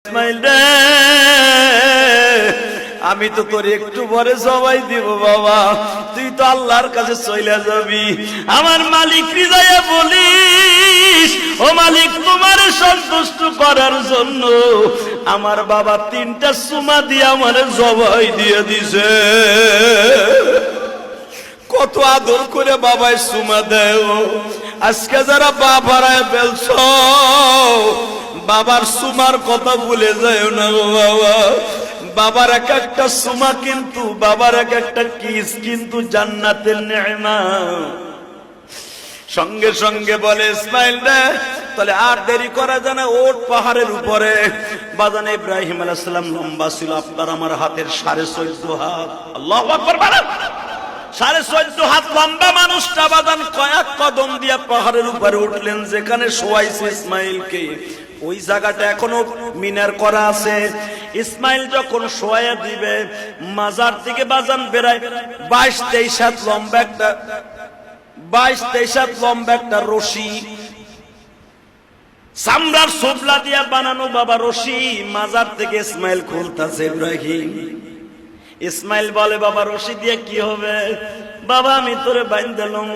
ইসমাইল রে, আমি তো তোর একটু পরে সবাই দিব বাবা, তুই তো আল্লাহর কাছে চলে যাবি। আমার মালিক রিজায়ে বলিস, ও মালিক তোমার সন্তুষ্ট করার জন্য আমার বাবা 3টা সুমা দিয়ে আমার জবাই দিয়ে দিছে। কত আদর করে বাবাই সুমা দেয়। আজকে যারা বাপ হারায় ফেলছ, বাবার সুমার কথা ভুলে যায় না বাবা। বাবার এক একটা সুমা কিন্তু, বাবার এক একটা কিস কিন্তু জান্নাতের নেয়মা। সঙ্গে সঙ্গে বলে ইসমাইল রে, তাহলে আর দেরি করা যায় না, ওঠ পাহাড়ের উপরে। বাজান ইব্রাহিম আলাইহিস সালাম লম্বা ছিল আপনার আমার হাতের 14.5 হাত। আল্লাহু আকবার বলেন। 14.5 হাত লম্বা মানুষটা বাজান কয়েক কদম দিয়া পাহাড়ের উপরে উঠলেন, যেখানে শোয়াইছে ইসমাইলকে। ওই জায়গাটা এখনো মিনার করা আছে। ইসমাইল যখন শোয়া দিবে, মাজার থেকে বাজান বেরায় 22-23 হাত লম্বা একটা 22-23 হাত লম্বা একটা রশি, চামড়ার সোবলা দিয়া বানানো বাবা রশি, মাজার থেকে ইসমাইল খুলতাছে ইব্রাহিম। ইসমাইল বলে বাবা রশি দিয়ে কি হবে? বাবা আমি তোরে বাইন্দালাম।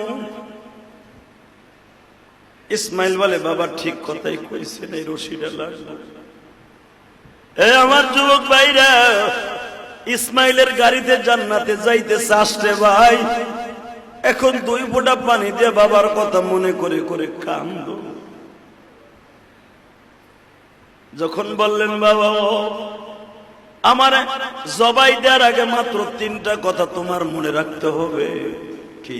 ইসমাইল বলে বাবা ঠিক কথাই কইছেন, এই রশিটা লাগবে। আমার যুবক ভাইরা, ইসমাইলের গাড়িতে জান্নাতে যাইতেছে আসছে ভাই। এখন 2 ফোঁটা পানি দিয়ে বাবার কথা মনে করে করে কান্দ। যখন বললেন বাবা আমার জবাই দেওয়ার আগে মাত্র 3টা কথা তোমার মনে রাখতে হবে। কি?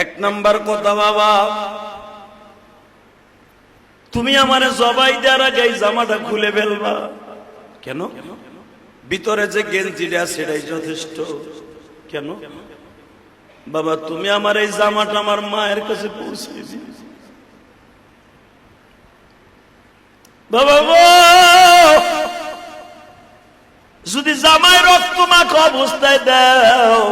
1 নাম্বার কথা, বাবা তুমি আমারে জবাই দেওয়ার আগে এই জামাটা খুলে ফেলবা। কেন? ভিতরে যে গেঞ্জিটা সেটাই যথেষ্ট। কেন? বাবা তুমি আমার এই জামাটা আমার মায়ের কাছে পৌঁছে দিও। বাবা গো, যদি জামাই রক্ত মাখা অবস্থায় দাও,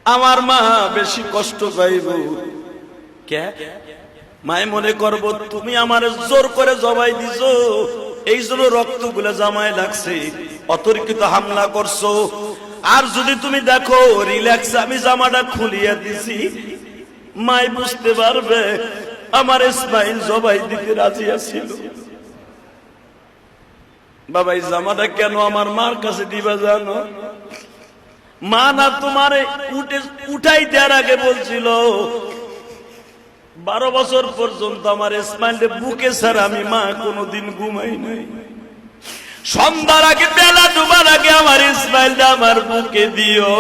আমার মা বেশি কষ্ট পাইব। কে? মায় মনে করব তুমি আমার জোর করে জবাই দিছো, এই জন্য রক্তগুলো জামায় লাগছে, অতর্কিত হামলা করছো। আর যদি তুমি দেখো রিল্যাক্স আমি জামাটা খুলিয়ে দিছি, মায় বুঝতে পারবে আমার ইসমাইল জবাই দিতে রাজি আছিল। বাবা এই জামাটা কেন আমার মার কাছে দিবা জানো? মা না তোমারে উঠাই দেওয়ার আগে বলছিল 12 বছর পর্যন্ত আমার ইসমাইলের বুকে ছাড়া আমি মা কোনোদিন ঘুমাই নাই। সন্ধ্যার আগে বেলা ডুবার আগে আমার ইসমাইলটা আমার বুকে দিও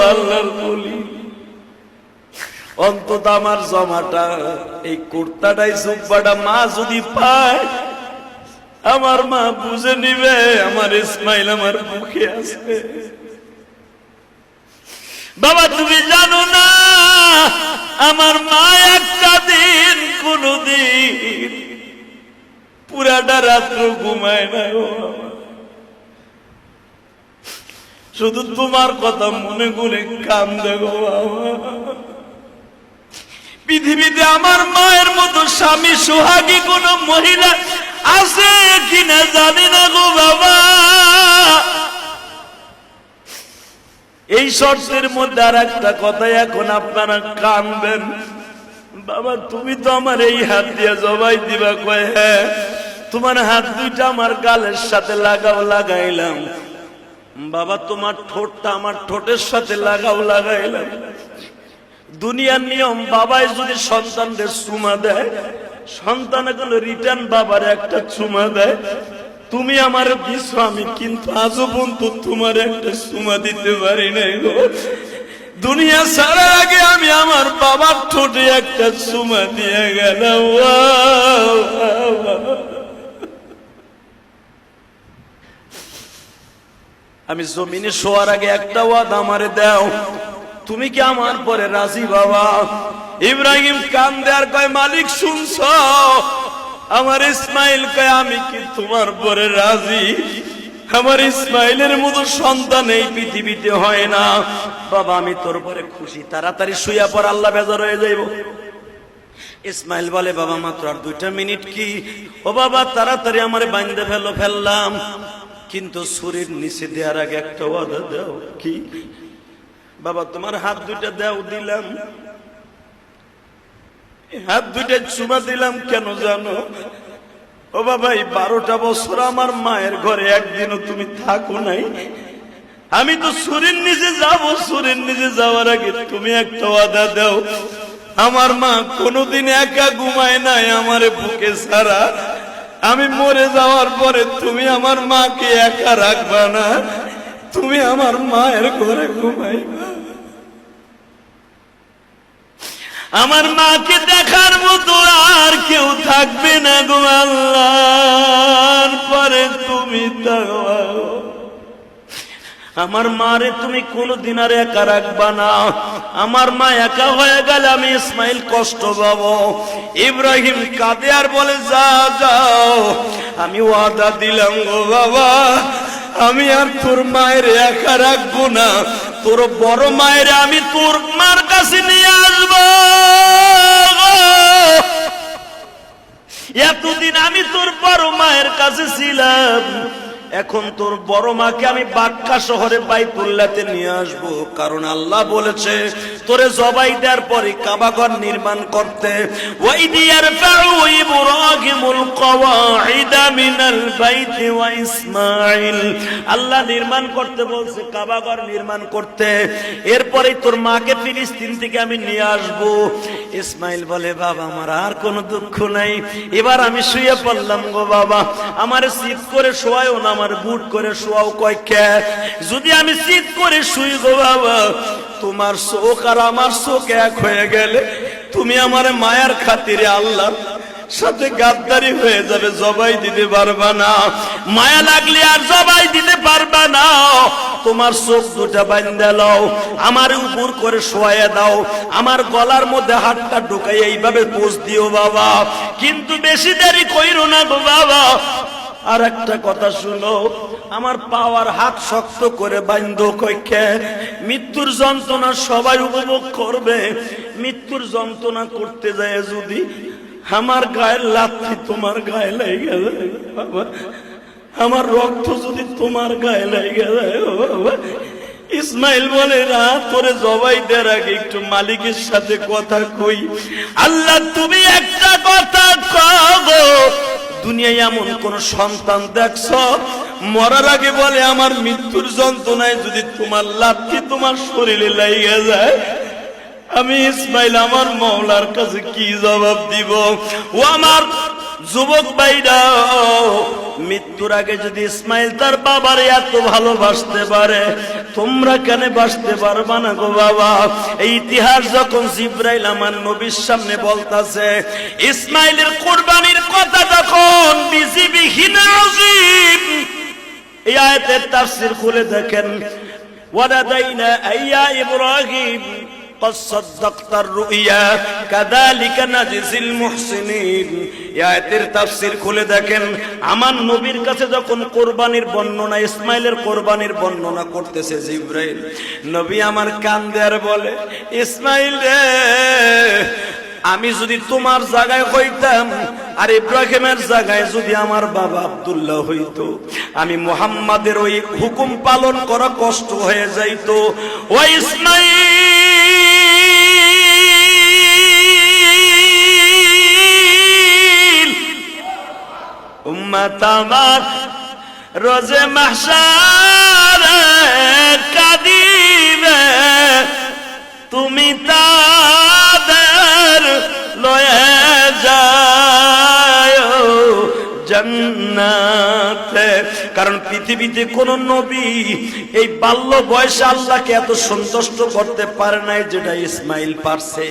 আল্লাহর বলি। অন্তত আমার জামাটা, এই কুর্তাটাই জুব্বাটা মা যদি পায়, আমার মা বুঝে নিবে আমার ইসমাইল আমার বুকে আছে। বাবা তুমি জানো না, আমার মা একটা দিন কোনদিন পুরাটা রাত্র ঘুমায় না। শুধু তোমার কথা মনে করে কান্দে গো বাবা। পৃথিবীতে আমার মায়ের মতো স্বামী সোহাগী কোন মহিলা আছে কিনা জানি না গো বাবা। এই শর্তের মধ্যে আর একটা কথা, এখন আপনারা কানবেন। বাবা তুমি তো আমার এই হাত দিয়ে জবাই দিবা, কয় হ্যাঁ। তোমার হাত 2টা আমার গালের সাথে লাগাইলাম। বাবা তোমার ঠোঁটটা আমার ঠোঁটের সাথে লাগাইলাম। দুনিয়ার নিয়ম, বাবাই যদি সন্তানদের চুমা দেয়, সন্তান এখন রিটার্ন বাবার একটা চুমা দেয়। তুমি আমার দিছো, আমি কিন্তু আজও পর্যন্ত তোমার একটা চুমা দিতে পারি নাই গো। দুনিয়া ছাড়ার আগে আমি আমার বাবার ঠোঁটে একটা চুমা দিয়ে গেলাম। আমি জমিনে শোয়ার আগে একটা ওয়াদা আমারে দাও, তুমি কি আমার পরে রাজি বাবা? ইব্রাহিম কান্দে আর কয় মালিক শুনছ? আমার ইসমাইল কয় আমি কি তোমার পরে রাজি? আমার ইসমাইলের মতো সন্তান এই পৃথিবীতে হয় না। বাবা আমি তোর পরে খুশি, তাড়াতাড়ি শুইয়া পর, আল্লাহ বেজার হয়ে যাইব। ইসমাইল বলে বাবা মাত্র আর 2টা মিনিট কি, ও বাবা তাড়াতাড়ি আমারে বাইন্ধে ফেললাম, কিন্তু ছুরির নিচে দেওয়ার আগে একটা ওয়াদা দাও। কি বাবা? তোমার হাত 2টা দাও। দিলাম। হাত 2টা চুমা দিলাম কেন জানো? ও বাবা এই 12টা বছর আমার মায়ের ঘরে একদিনও তুমি থাকো নাই। আমি তো ছুরির নিচে যাব, ছুরির নিচে যাওয়ার আগে তুমি একটা ওয়াদা দাও, আমার মা কোনোদিন একা ঘুমায় নাই আমারে বুকে ছাড়া, আমি মরে যাওয়ার পরে তুমি আমার মাকে একা রাখবা না, তুমি আমার মায়ের ঘরে ঘুমাইবা। আমার মাকে দেখার মতো আর কেউ থাকবে না গো আল্লাহর পরে তুমি তাও। আমার মারে তুমি কোনদিন আর একা রাখবা না, আমার মা একা হয়ে গেলে আমি ইসমাইল কষ্ট পাবো। ইব্রাহিম কাঁদে আর বলে যাও, আমি ওয়াদা দিলাম গো বাবা, আমি আর তোর মায়ের একা রাখবো না, তোর বড় মায়ের আমি তোর মার কাছে নিয়ে আসবো। এতদিন আমি তোর বড় মায়ের কাছে ছিলাম, এখন তোর বড় মাকে আমি বাক্কা শহরে বাইতুল্লাহতে নিয়ে আসবো, কারণ আল্লাহ বলেছে তোরে জবাই দেওয়ার পরে কাবাঘর নির্মাণ করতে। ওয়াইদি ইয়ারফাউ ইব্রাহিমুল কওয়াইদা মিনাল বাইতি ওয়া ইসমাঈল, আল্লাহ নির্মাণ করতে বলছে, কাবাঘর নির্মাণ করতে, এরপরে তোর মাকে ফিলিস্তিন থেকে আমি নিয়ে আসবো। ইসমাইল বলে বাবা আমার আর কোনো দুঃখ নাই, এবার আমি শুয়ে পড়লাম গো বাবা, আমারে সিট করে শোয়াও না, আমার বুট করে শোয়াও। কয় কে? যদি আমি সিট করে শুই গো বাবা, তোমার চোখ আর আমার চোখ এক হয়ে গেলে তুমি আমার মায়ার খাতিরে আল্লাহ সাথে গাদ্দারি হয়ে যাবে, জবাই দিতে পারবা না, মায়া লাগলে আর জবাই দিতে পারবা না। তোমার চোখ 2টা বাঁধা লও, আমার উপর করে শোয়া দাও, আমার গলার মধ্যে হাতটা ঢুকাই এইভাবে পোষ দিও বাবা, কিন্তু বেশি দেরি কইরো না গো বাবা। আর একটা কথা শুনো, আমার পাওয়ার হাত শক্ত করে বাঁধো। কইকে মৃত্যুর যন্ত্রণা সবাই উপভোগ করবে, মৃত্যুর যন্ত্রণা করতে যায় যদি আমার গায়ের লাথি তোমার গায়ে লেগে যায় বাবা, আমার রক্ত যদি তোমার গায়ে লেগে যায় বাবা। ইসমাইল বলে না, তোরে জবাই দেওয়ার আগে একটু মালিকের সাথে কথা কই। আল্লাহ তুমি একটা কথা কও, দুনিয়ায় এমন কোন সন্তান দেখছো মরার আগে বলে আমার মৃত্যুর যন্ত্রণায় যদি তোমার লাথি তোমার শরীরে লেগে যায়, আমি ইসমাইল আমার মওলার কাছে কি জবাব দিব? ও আমার যুবক ভাইরা, মৃত্যুর আগে যদি ইসমাইল তার বাবার এত ভালোবাসতে পারে, তোমরা কেন বাসতে পারবা না গো বাবা? এই ইতিহাস যখন জিবরাইল আমার নবীর সামনে বলতাছে, ইসমাইলের কুরবানির কথা যখন বিজিবিহিন আযীম, এই আয়াতের তাফসীর খুলে দেখেন, ওয়াদাদাইনা আইয়া ইব্রাহিম قد صدقت الرؤيا كذلك نجزي المحسنين। আয়াতের তাফসীর খুলে দেখেন, আমার নবীর কাছে যখন কুরবানির বর্ণনা, ইসমাইলের কুরবানির বর্ণনা করতেছে জিবরাইল, নবী আমার কান্দে আর বলে, ইসমাইল রে, আমি যদি তোমার জায়গায় হইতাম আর ইব্রাহিমের জায়গায় যদি আমার বাবা আব্দুল্লাহ হইতো, আমি মুহাম্মাদের ওই হুকুম পালন করা কষ্ট হয়ে যাইতো। ও ইসমাইল, উম্মত আমার রোজে মাহশারে কাঁদিবে, তুমি তাদের লয়ে যায় জান্নাতে। কারণ পৃথিবীতে কোন নবী এই বাল্য বয়সে আল্লাহকে এত সন্তুষ্ট করতে পারে নাই যেটা ইসমাইল পারছে।